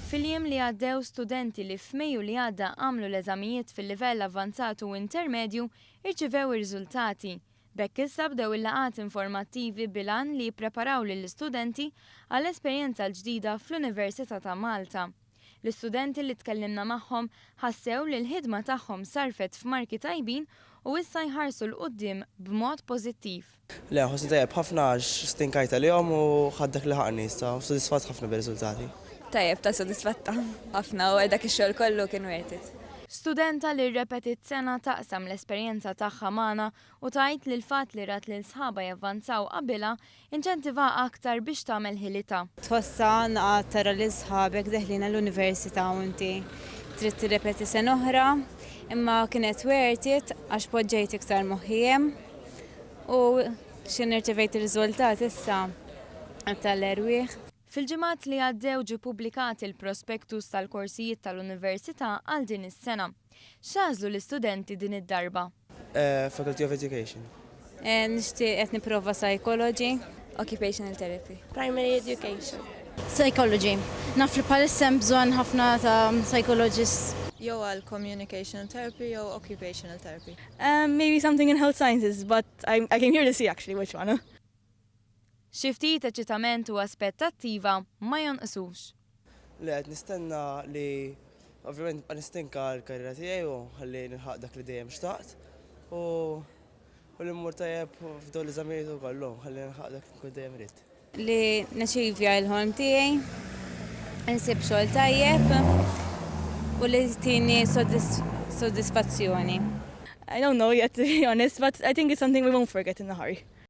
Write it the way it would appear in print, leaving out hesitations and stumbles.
Fil-jiem li għaddew studenti li f'Mejju li għadda għamlu l-eżamijiet fil-livell avvanzat u intermedju irċivew ir-riżultati. Bekk issa bdew il-laqat informattivi bilan li jippreparaw lill-istudenti għall-esperjenza l-ġdida fl-Università ta' Malta. L-istudenti li tkellimna magħhom ħassew li l-ħidma tagħhom sarfet f'marki tajbin u issa jħarsu l-qudiem b'mod pożittiv. Le, ħossi tajjeb ħafna stinkajta l-jom u ħaddak li ħaqni issa u sodisfat ħafna bir-riżultati. Tajjeb ta' sodisfatta ħafna u dak ix-xogħol kollu kien worth it. Studenta li rrepetit sena taqsam l-esperjenza tagħha magħna u tajt li l-fatt li rat lil sħaba javvanzaw qabilha inċentiva aktar biex tagħmel ħilita. Tħossa naqgħod tara li sħabek deħlina l-università u inti trid tirrepeti sena oħra, imma kienet worth it għax poġġejt iktar moħħiem u xi nirċevejt ir-riżultat issa tal-erwieħ. Fil-ġimgħat li għaddew ġie ppubblikat il-prospektus tal-korsijiet tal-Università għal din is-sena. X'għażlu l-istudenti din id-darba? Faculty of Education. Nixtieq qed nipprova psychology. Occupational therapy. Primary education. Psychology. Naf li palissa hemm bżonn ħafna ta' psychologists. Jew għal communication therapy jew occupational therapy. Maybe something in health sciences, but I came here to see actually which one. Xi ftit eċitament u aspettattiva ma jonqsux. Le, qed nistenna li ovvjament nistinka l-karriera tiegħi u ħalli nilħaq dak li dejjem xtaqt u l-immur tajjeb f'dawn l-eżamijiet u kollu ħalli nilħaq dak li dejjem rid. Li naċivja l-ħolm tiegħi, insib xogħol tajjeb u li tini soddisfazzjoni. I don't know yet, to be honest, but I think it's something we won't forget in a hurry.